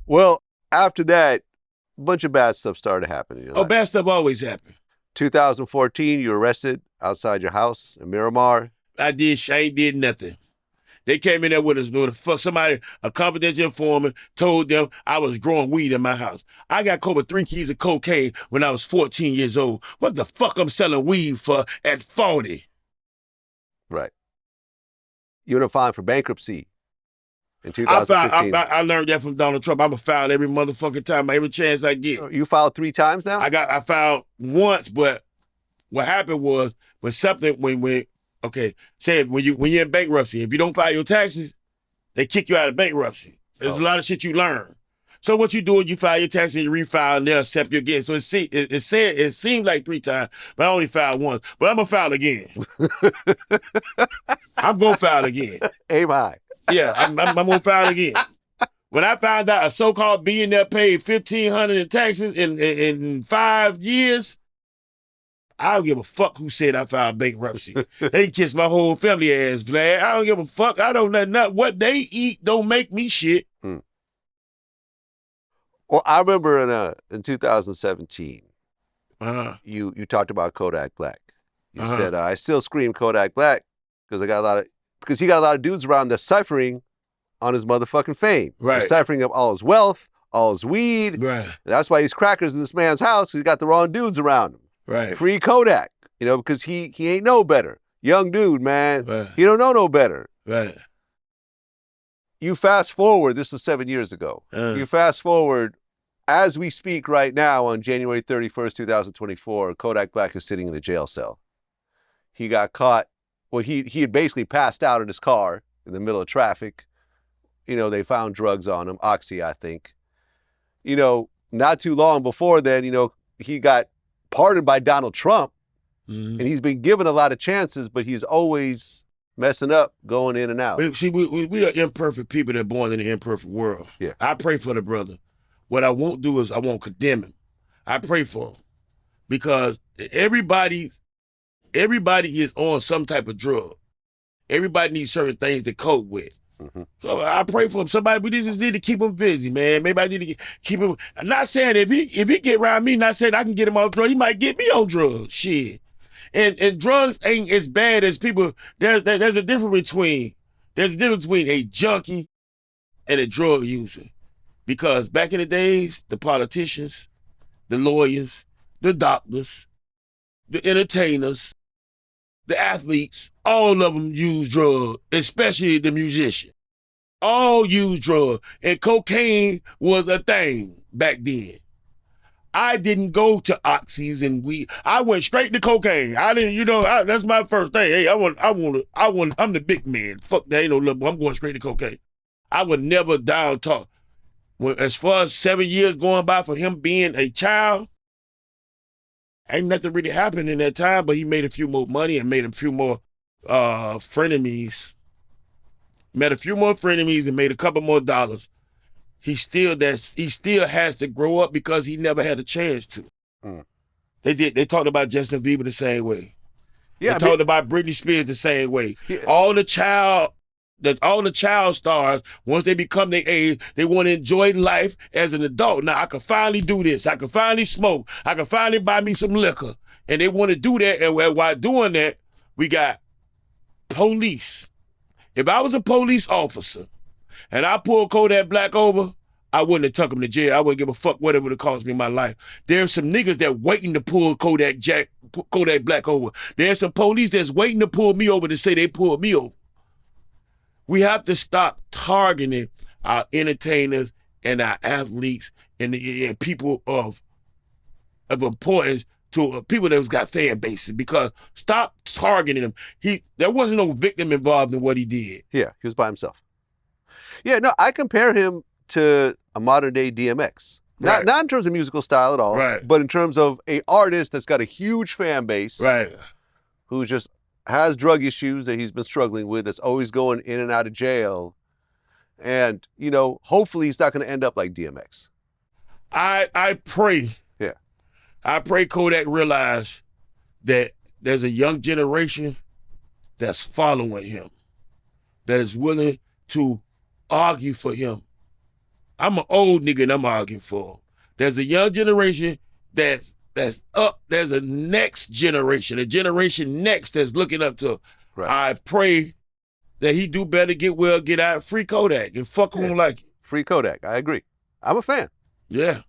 Well, after that, a bunch of bad stuff started happening in your Oh, life. bad stuff always happen. 2014, you were arrested outside your house in Miramar. I ain't did nothing. They came in there with us, fuck somebody, a confidential informant, told them I was growing weed in my house. I got caught with 3 keys of cocaine when I was 14 years old. What the fuck I'm selling weed for at 40? Right. You were in a fine for bankruptcy in 2015. I learned that from Donald Trump. I'm a file every motherfucking time, every chance I get. You filed 3 times now? I filed once, but what happened was say when you're in bankruptcy, if you don't file your taxes, they kick you out of bankruptcy. There's a lot of shit you learn. So what you do is you file your taxes, you refile, and they'll accept you again. So it seems like 3 times, but I only filed once. But I'm gonna file again. I'm gonna file again. Aim high. Yeah, I'm gonna file again. When I found out a so-called billionaire paid $1,500 in taxes in 5 years, I don't give a fuck who said I filed bankruptcy. They kissed my whole family ass, Vlad. I don't give a fuck. I don't know what they eat. Don't make me shit. Well, I remember in 2017, you talked about Kodak Black. You said I still scream Kodak Black because he got a lot of dudes around that's ciphering on his motherfucking fame. Right. They're ciphering up all his wealth, all his weed. Right. That's why he's crackers in this man's house. He's got the wrong dudes around him. Right. Free Kodak, because he ain't know better. Young dude, man. Right. He don't know no better. Right. You fast forward, this was 7 years ago. You fast forward, as we speak right now on January 31st, 2024, Kodak Black is sitting in a jail cell. He got caught. Well, he had basically passed out in his car in the middle of traffic. They found drugs on him, Oxy, I think. Not too long before then, he got pardoned by Donald Trump, and he's been given a lot of chances, but he's always messing up, going in and out. See, we are imperfect people that are born in an imperfect world. Yeah. I pray for the brother. What I won't do is I won't condemn him. I pray for him because everybody is on some type of drug. Everybody needs certain things to cope with. So I pray for him. We just need to keep him busy, man. Maybe I need to keep him. I'm not saying if he get around me, not saying I can get him off drugs. He might get me on drugs. Shit. And drugs ain't as bad as people. There's a difference between a junkie and a drug user. Because back in the days, the politicians, the lawyers, the doctors, the entertainers, the athletes, all of them use drugs, especially the musician. All use drugs. And cocaine was a thing back then. I didn't go to oxys and weed. I went straight to cocaine. I didn't, that's my first thing. Hey, I'm the big man. Fuck that, ain't no little boy. I'm going straight to cocaine. I would never down talk. As far as 7 years going by for him being a child, ain't nothing really happened in that time, but he made a few more money and made a few more frenemies. Met a few more frenemies and made a couple more dollars. He still has to grow up because he never had a chance to. They talked about Justin Bieber the same way. Yeah, they talked about Britney Spears the same way. Yeah. All the child stars, once they become their age, they want to enjoy life as an adult. Now I can finally do this. I can finally smoke. I can finally buy me some liquor. And they want to do that. And while doing that, we got police. If I was a police officer and I pulled Kodak Black over, I wouldn't have took him to jail. I wouldn't give a fuck what it would have cost me my life. There's some niggas that waiting to pull Kodak Black over. There's some police that's waiting to pull me over to say they pulled me over. We have to stop targeting our entertainers and our athletes and people of importance to people that got fan bases, because stop targeting them. There wasn't no victim involved in what he did. Yeah, he was by himself. Yeah, no, I compare him to a modern day DMX. Right. Not in terms of musical style at all, right, but in terms of an artist that's got a huge fan base, right, who just has drug issues that he's been struggling with, that's always going in and out of jail. And, hopefully he's not going to end up like DMX. I pray. Yeah. I pray Kodak realize that there's a young generation that's following him, that is willing to argue for him, I'm an old nigga and I'm arguing for him. There's a young generation that's up. There's a next generation, a generation next that's looking up to him. Right. I pray that he do better, get well, get out, free Kodak, and fuck him like it. Free Kodak. I agree. I'm a fan. Yeah.